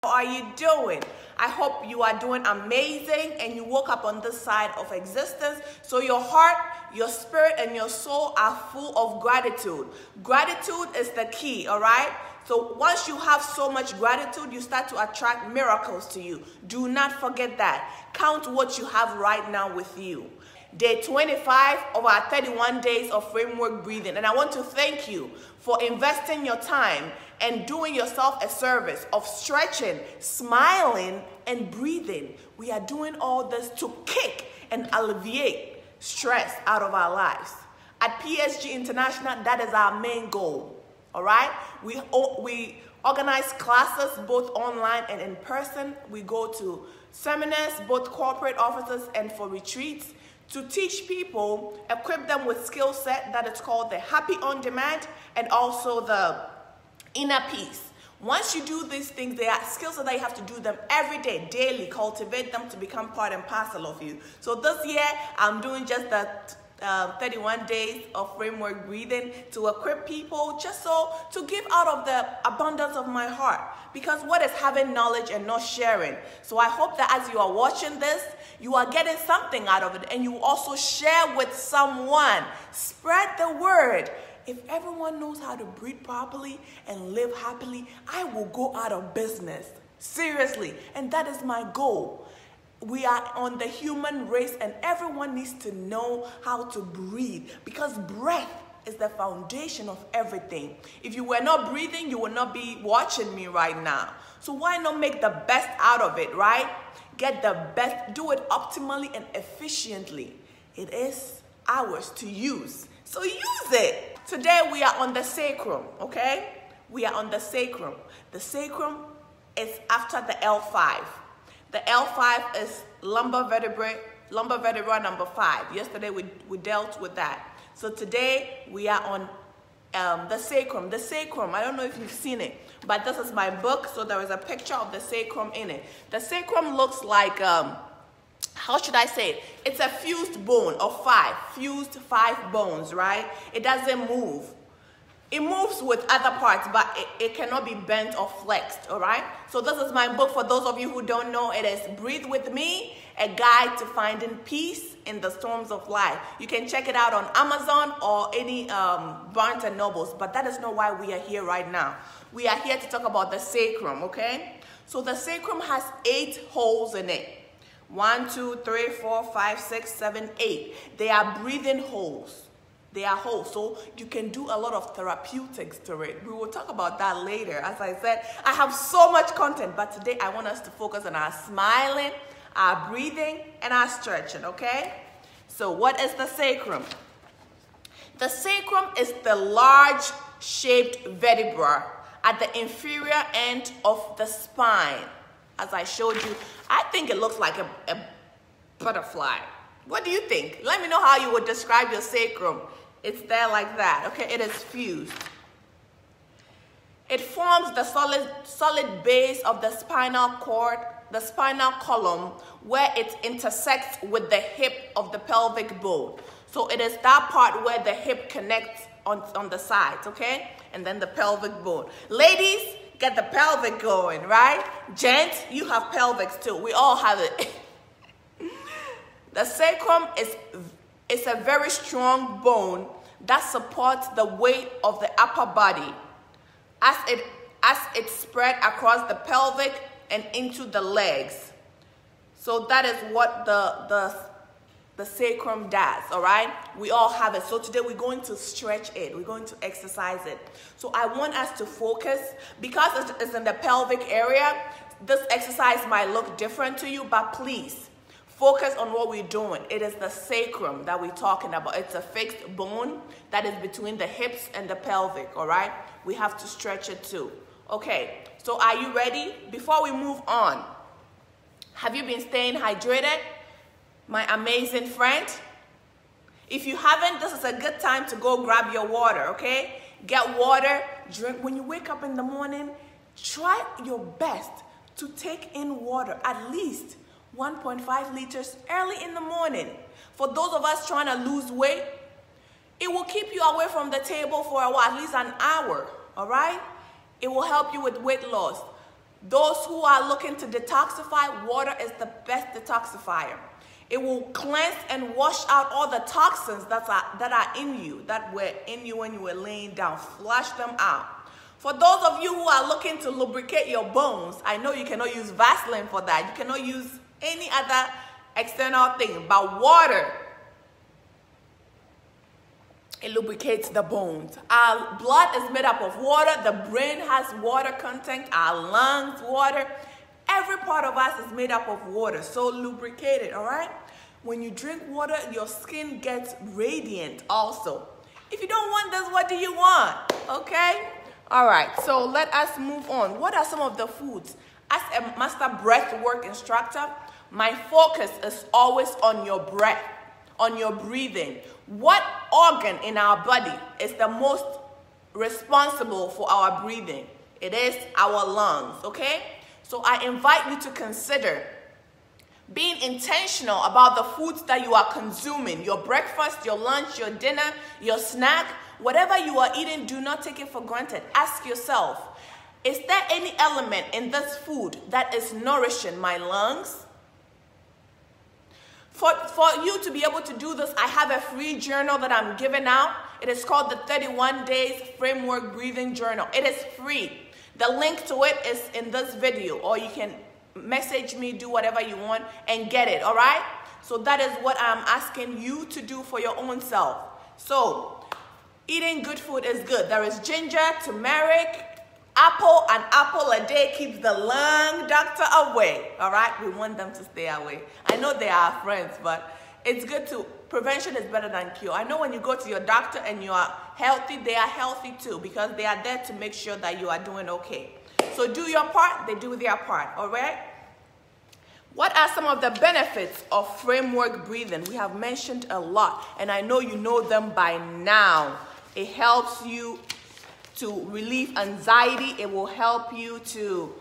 How are you doing? I hope you are doing amazing and you woke up on this side of existence. So your heart, your spirit, and your soul are full of gratitude. Gratitude is the key, all right? So once you have so much gratitude, you start to attract miracles to you. Do not forget that. Count what you have right now with you. Day 25 of our 31 days of framework breathing. And I want to thank you for investing your time and doing yourself a service of stretching, smiling, and breathing. We are doing all this to kick and alleviate stress out of our lives. At PSG International, that is our main goal. All right? We organize classes both online and in person. We go to seminars, both corporate offices and for retreats, to teach people, equip them with skill set that is called the Happy on Demand and also the Inner Peace. Once you do these things, they are skills that you have to do them every day, daily, cultivate them to become part and parcel of you. So this year, I'm doing just that 31 days of framework breathing to equip people just so to give out of the abundance of my heart. Because what is having knowledge and not sharing? So I hope that as you are watching this, you are getting something out of it and you also share with someone. Spread the word. If everyone knows how to breathe properly and live happily, I will go out of business. Seriously. And that is my goal. We are on the human race and everyone needs to know how to breathe because breath is the foundation of everything. If you were not breathing, you would not be watching me right now. So why not make the best out of it, right? Get the best, do it optimally and efficiently. It is ours to use. So use it. Today we are on the sacrum, okay? We are on the sacrum. The sacrum is after the L5. The L5 is lumbar vertebrae number 5. Yesterday we dealt with that. So today we are on the sacrum. The sacrum, I don't know if you've seen it, but this is my book, so there is a picture of the sacrum in it. The sacrum looks like, how should I say it? It's a fused bone of 5, fused 5 bones, right? It doesn't move. It moves with other parts, but it cannot be bent or flexed, all right? So this is my book. For those of you who don't know, it is Breathe With Me, a guide to finding peace in the storms of life. You can check it out on Amazon or any Barnes and Nobles, but that is not why we are here right now. We are here to talk about the sacrum, okay? So the sacrum has 8 holes in it. 1, 2, 3, 4, 5, 6, 7, 8. They are breathing holes. They are holes, so you can do a lot of therapeutics to it. We will talk about that later. As I said, I have so much content, but today I want us to focus on our smiling, our breathing, and our stretching, okay? So what is the sacrum? The sacrum is the large-shaped vertebra at the inferior end of the spine. As I showed you, I think it looks like a butterfly. What do you think? Let me know how you would describe your sacrum. It's there like that, okay? It is fused. It forms the solid base of the spinal cord, the spinal column, where it intersects with the hip of the pelvic bone. So it is that part where the hip connects on the sides, okay? And then the pelvic bone. Ladies, get the pelvic going, right? Gents, you have pelvics too. We all have it. The sacrum is a very strong bone that supports the weight of the upper body as it spread across the pelvic and into the legs. So that is what the sacrum does, all right? We all have it. So today we're going to stretch it. We're going to exercise it. So I want us to focus. Because it's in the pelvic area, this exercise might look different to you, but please, focus on what we're doing. It is the sacrum that we're talking about. It's a fixed bone that is between the hips and the pelvic, all right? We have to stretch it too. Okay, so are you ready? Before we move on, have you been staying hydrated, my amazing friend? If you haven't, this is a good time to go grab your water, okay? Get water, drink. When you wake up in the morning, try your best to take in water, at least 1.5 liters early in the morning. For those of us trying to lose weight, it will keep you away from the table for at least an hour, all right? It will help you with weight loss. Those who are looking to detoxify, water is the best detoxifier. It will cleanse and wash out all the toxins that are in you, that were in you when you were laying down. Flush them out. For those of you who are looking to lubricate your bones, I know you cannot use Vaseline for that. You cannot use any other external thing, but water, it lubricates the bones. Our blood is made up of water. The brain has water content. Our lungs, water. Every part of us is made up of water, so lubricate it, all right? When you drink water, your skin gets radiant also. If you don't want this, what do you want? Okay? All right, so let us move on. What are some of the foods? As a master breathwork instructor, my focus is always on your breath, on your breathing. What organ in our body is the most responsible for our breathing? It is our lungs, okay? So I invite you to consider being intentional about the foods that you are consuming. Your breakfast, your lunch, your dinner, your snack, whatever you are eating, do not take it for granted. Ask yourself, is there any element in this food that is nourishing my lungs? For you to be able to do this, I have a free journal that I'm giving out. It is called the 31 Days Framework Breathing Journal. It is free. The link to it is in this video, or you can message me, do whatever you want, and get it, all right? So that is what I'm asking you to do for your own self. So, eating good food is good. There is ginger, turmeric, apple. An apple a day keeps the lung doctor away, all right? We want them to stay away. I know they are our friends, but it's good to, prevention is better than cure. I know when you go to your doctor and you are healthy, they are healthy too, because they are there to make sure that you are doing okay. So do your part, they do their part, all right? What are some of the benefits of framework breathing? We have mentioned a lot, and I know you know them by now. It helps you to relieve anxiety. It will help you to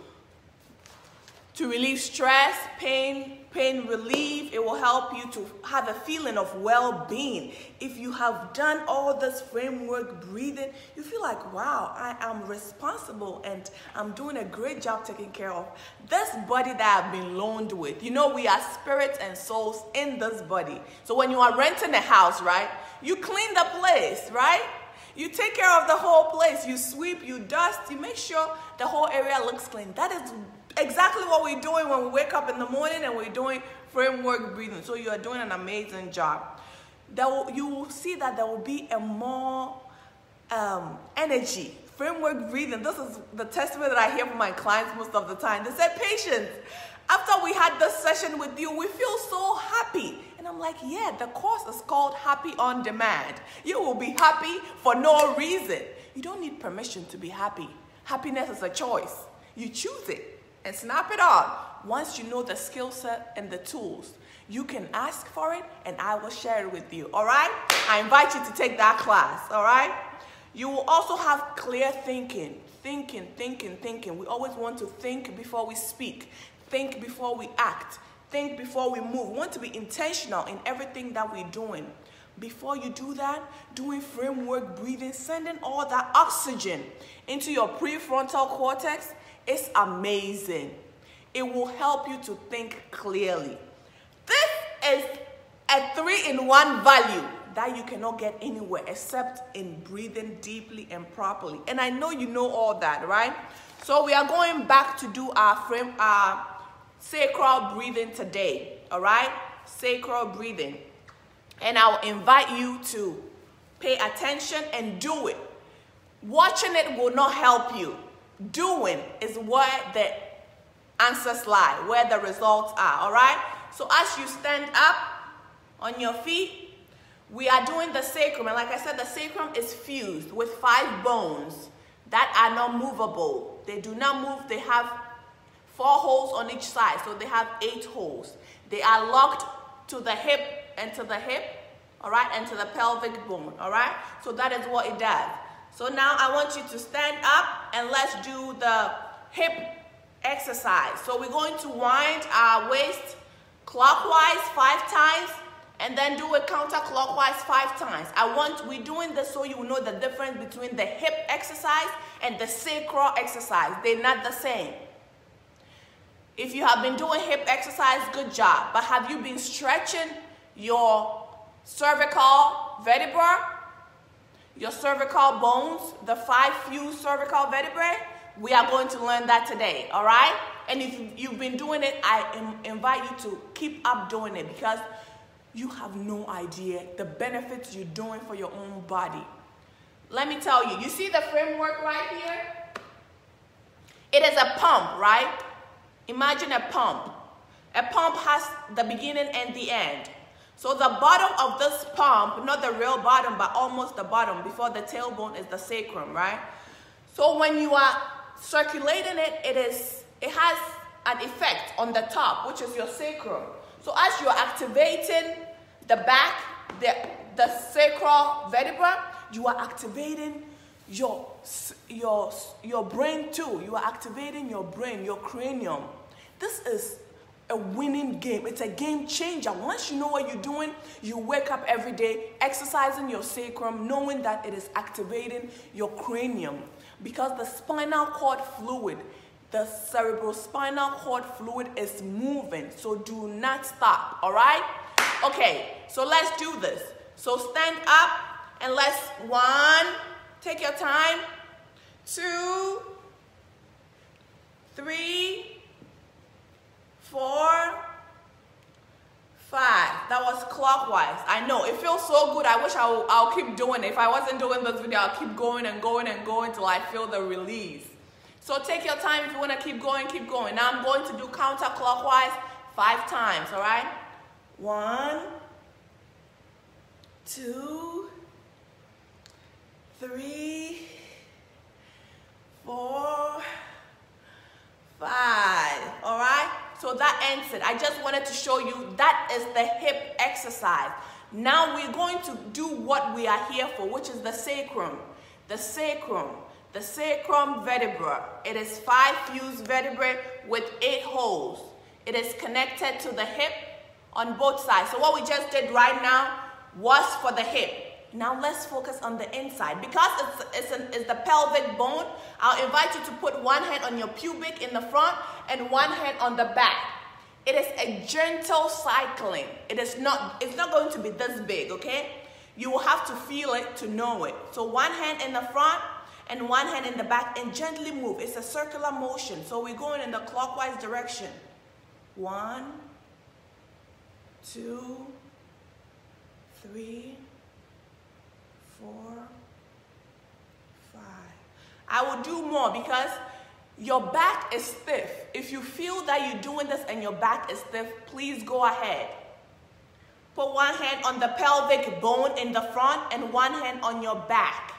relieve stress, pain relief. It will help you to have a feeling of well-being. If you have done all this framework breathing, you feel like, wow, I am responsible and I'm doing a great job taking care of this body that I've been loaned with. You know, we are spirits and souls in this body. So when you are renting a house, right, you clean the place, right? You take care of the whole place. You sweep, you dust, you make sure the whole area looks clean. That is exactly what we're doing when we wake up in the morning and we're doing framework breathing. So you are doing an amazing job. You will see that there will be a more energy. Framework breathing, this is the testimony that I hear from my clients most of the time. They said, Patience, after we had this session with you, we feel so happy. And I'm like, yeah, the course is called Happy on Demand. You will be happy for no reason. You don't need permission to be happy. Happiness is a choice. You choose it and snap it on. Once you know the skill set and the tools, you can ask for it and I will share it with you, all right? I invite you to take that class, all right? You will also have clear thinking. Thinking. We always want to think before we speak. Think before we act. Think before we move. We want to be intentional in everything that we're doing. Before you do that, doing framework breathing, sending all that oxygen into your prefrontal cortex is amazing. It will help you to think clearly. This is a 3-in-1 value that you cannot get anywhere except in breathing deeply and properly. And I know you know all that, right? So we are going back to do our sacral breathing today, all right? Sacral breathing. And I'll invite you to pay attention and do it. Watching it will not help you. Doing is where the answers lie, where the results are, all right? So as you stand up on your feet, we are doing the sacrum. And like I said, the sacrum is fused with 5 bones that are not movable. They do not move. They have 4 holes on each side, so they have 8 holes. They are locked to the hip and to the hip, all right, and to the pelvic bone, all right? So that is what it does. So now I want you to stand up and let's do the hip exercise. So we're going to wind our waist clockwise 5 times and then do it counterclockwise 5 times. We're doing this so you will know the difference between the hip exercise and the sacral exercise. They're not the same. If you have been doing hip exercise, good job. But have you been stretching your cervical vertebra, your cervical bones, the 5 fused cervical vertebrae? We are going to learn that today, all right? And if you've been doing it, I invite you to keep up doing it, because you have no idea the benefits you're doing for your own body. Let me tell you, you see the framework right here? It is a pump, right? Imagine a pump. A pump has the beginning and the end. So the bottom of this pump, not the real bottom, but almost the bottom, before the tailbone, is the sacrum, right? So when you are circulating it, it has an effect on the top, which is your sacrum. So as you're activating the back, the sacral vertebra, you are activating your brain too. You are activating your brain, your cranium. This is a winning game. It's a game changer. Once you know what you're doing, you wake up every day exercising your sacrum, knowing that it is activating your cranium, because the spinal cord fluid, the cerebrospinal cord fluid is moving. So do not stop, all right? Okay, so let's do this. So stand up and let's, 1, take your time, 2, 3, 4, 5. That was clockwise. I know, it feels so good. I wish I'll keep doing it. If I wasn't doing this video, I'll keep going and going and going till I feel the release. So take your time. If you want to keep going, keep going. Now I'm going to do counterclockwise 5 times, all right? 1, 2, 3, 4, 5, all right? So that ends it. I just wanted to show you that is the hip exercise. Now we're going to do what we are here for, which is the sacrum. The sacrum. The sacrum vertebra. It is 5 fused vertebrae with 8 holes. It is connected to the hip on both sides. So what we just did right now was for the hip. Now let's focus on the inside. Because it's the pelvic bone, I'll invite you to put one hand on your pubic in the front and one hand on the back. It is a gentle cycling. It's not going to be this big, okay? You will have to feel it to know it. So one hand in the front and one hand in the back, and gently move. It's a circular motion. So we're going in the clockwise direction. 1, 2, 3, 4, 5. I will do more because your back is stiff. If you feel that you're doing this and your back is stiff, please go ahead. Put one hand on the pelvic bone in the front and one hand on your back,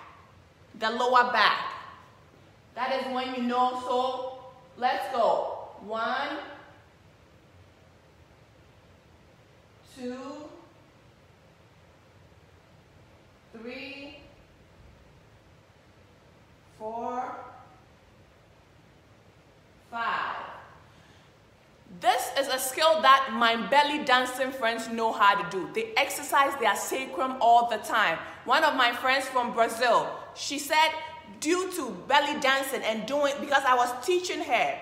the lower back. That is when you know. So let's go. 1, 2, 3, 4, 5. This is a skill that my belly dancing friends know how to do. They exercise their sacrum all the time. One of my friends from Brazil, she said, due to belly dancing and doing, because I was teaching her,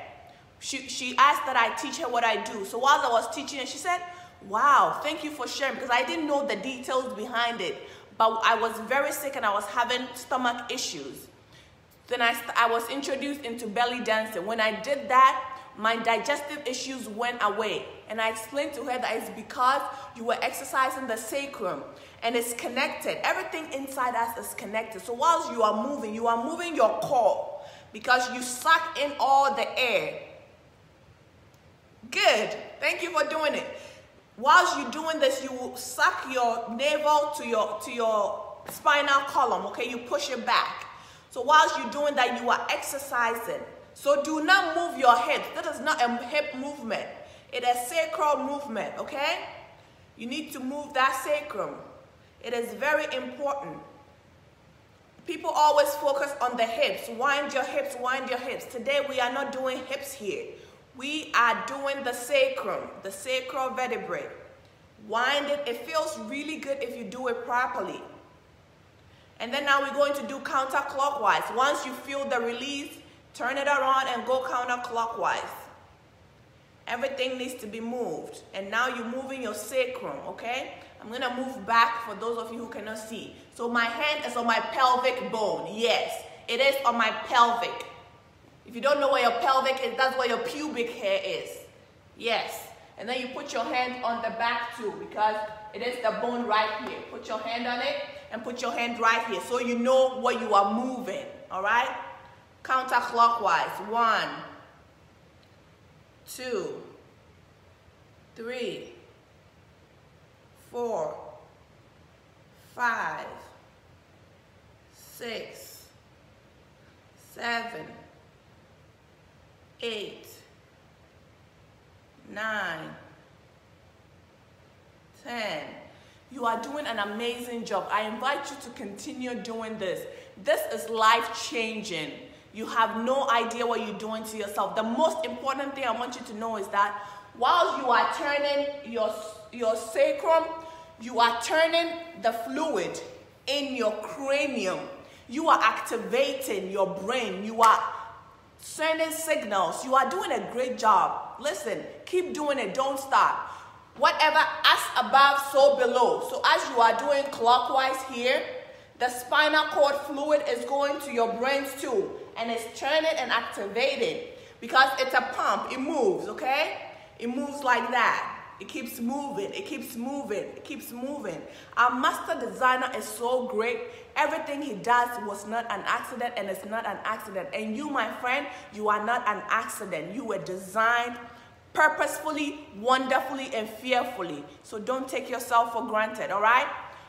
she asked that I teach her what I do. So while I was teaching her, she said, wow, thank you for sharing, because I didn't know the details behind it. But I was very sick and I was having stomach issues. Then I was introduced into belly dancing. When I did that, my digestive issues went away. And I explained to her that it's because you were exercising the sacrum and it's connected. Everything inside us is connected. So whilst you are moving your core because you suck in all the air. Good. Thank you for doing it. Whilst you're doing this, you will suck your navel to your spinal column, okay? You push it back. So whilst you're doing that, you are exercising. So do not move your hips. That is not a hip movement. It is sacral movement, okay? You need to move that sacrum. It is very important. People always focus on the hips. Wind your hips, wind your hips. Today we are not doing hips here. We are doing the sacrum, the sacral vertebrae. Wind it. It feels really good if you do it properly. And then now we're going to do counterclockwise. Once you feel the release, turn it around and go counterclockwise. Everything needs to be moved. And now you're moving your sacrum, okay? I'm going to move back for those of you who cannot see. So my hand is on my pelvic bone. Yes, it is on my pelvic. If you don't know where your pelvic is, that's where your pubic hair is. Yes. And then you put your hand on the back too, because it is the bone right here. Put your hand on it and put your hand right here so you know what you are moving. All right? Counterclockwise. 1, 2, 3, 4, 5, 6, 7, 8, 9, 10. You are doing an amazing job. I invite you to continue doing this. This is life-changing. You have no idea what you're doing to yourself. The most important thing I want you to know is that while you are turning your sacrum, you are turning the fluid in your cranium. You are activating your brain. You are sending signals. You are doing a great job. Listen, keep doing it. Don't stop. Whatever, as above, so below. So as you are doing clockwise here, the spinal cord fluid is going to your brains too. And it's turning and activating because it's a pump. It moves, okay? It moves like that. It keeps moving. It keeps moving. It keeps moving. Our master designer is so great. Everything he does was not an accident, and it's not an accident. And you, my friend, you are not an accident. You were designed purposefully, wonderfully, and fearfully. So don't take yourself for granted, all right?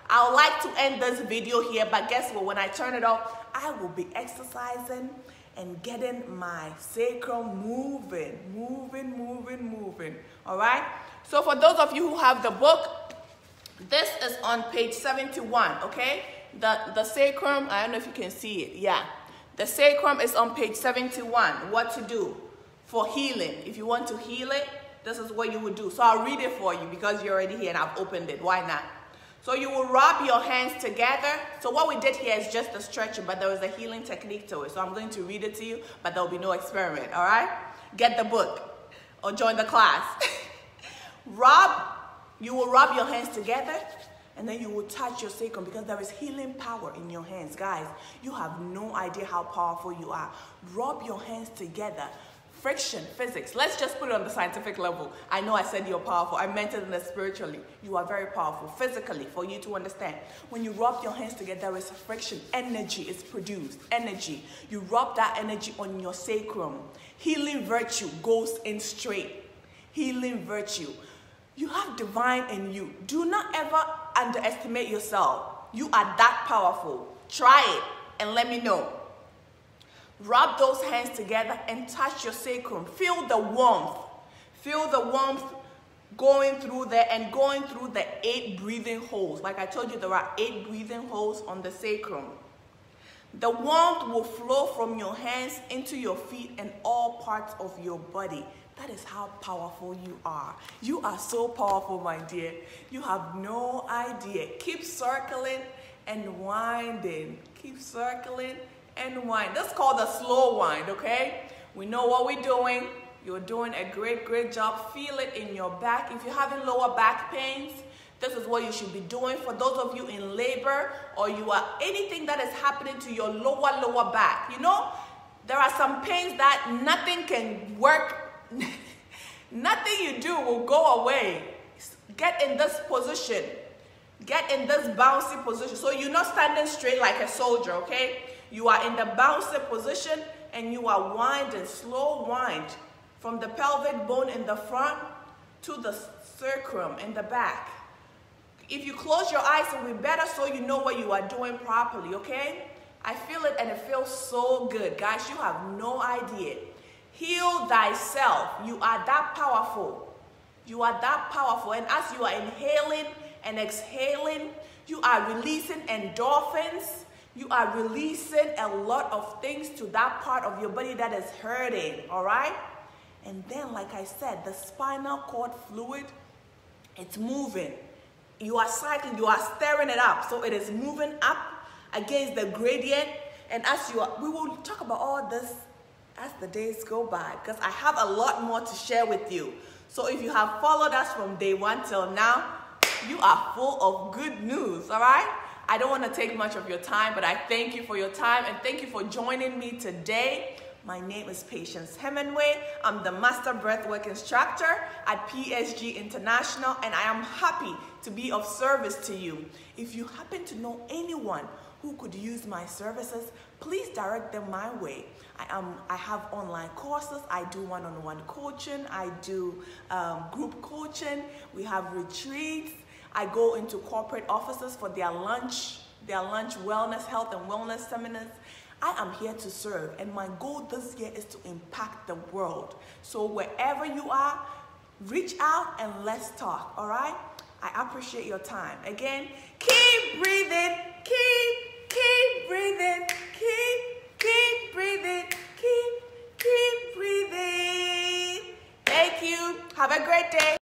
I would like to end this video here, but guess what? When I turn it off, I will be exercising and getting my sacrum moving, all right? So for those of you who have the book, this is on page 71, okay? The sacrum, I don't know if you can see it, yeah. The sacrum is on page 71, what to do for healing. If you want to heal it, this is what you would do. So I'll read it for you because you're already here and I've opened it, why not? So you will rub your hands together. So what we did here is just a stretching, but there was a healing technique to it. So I'm going to read it to you, but there will be no experiment, all right? Get the book or join the class. You will rub your hands together, and then you will touch your sacrum because there is healing power in your hands. Guys, you have no idea how powerful you are. Rub your hands together. Friction, physics. Let's just put it on the scientific level. I know I said you're powerful. I meant it in the spiritually. You are very powerful. Physically, for you to understand. When you rub your hands together, there is friction. Energy is produced. Energy. You rub that energy on your sacrum. Healing virtue goes in straight. Healing virtue. You have divine in you. Do not ever underestimate yourself. You are that powerful. Try it and let me know. Rub those hands together and touch your sacrum. Feel the warmth. Feel the warmth going through there and going through the 8 breathing holes. Like I told you, there are 8 breathing holes on the sacrum. The warmth will flow from your hands into your feet and all parts of your body. That is how powerful you are. You are so powerful, my dear. You have no idea. Keep circling and winding. Keep circling and wind. That's called a slow wind, okay? We know what we're doing. You're doing a great job. Feel it in your back. If you're having lower back pains, this is what you should be doing. For those of you in labor or you are anything that is happening to your lower back, you know, there are some pains that nothing can work. Nothing you do will go away. Get in this position. Get in this bouncy position. So you're not standing straight like a soldier, okay? You are in the bouncy position and you are winding, slow wind from the pelvic bone in the front to the sacrum in the back. If you close your eyes, it will be better so you know what you are doing properly, okay? I feel it and it feels so good. Guys, you have no idea. Heal thyself. You are that powerful. You are that powerful. And as you are inhaling and exhaling, you are releasing endorphins. You are releasing a lot of things to that part of your body that is hurting, all right? And then, like I said, the spinal cord fluid, it's moving. You are cycling, you are stirring it up. So it is moving up against the gradient. And as you are, we will talk about all this as the days go by, because I have a lot more to share with you. So if you have followed us from day one till now, you are full of good news, all right? I don't want to take much of your time, but I thank you for your time and thank you for joining me today. My name is Patience Hemingway. I'm the Master Breathwork Instructor at PSG International, and I am happy to be of service to you. If you happen to know anyone who could use my services, please direct them my way. I have online courses. I do one-on-one coaching. I do group coaching. We have retreats. I go into corporate offices for their lunch wellness, health and wellness seminars. I am here to serve, and my goal this year is to impact the world. So wherever you are, reach out and let's talk, all right? I appreciate your time. Again, keep breathing, keep breathing, keep breathing, keep breathing. Thank you. Have a great day.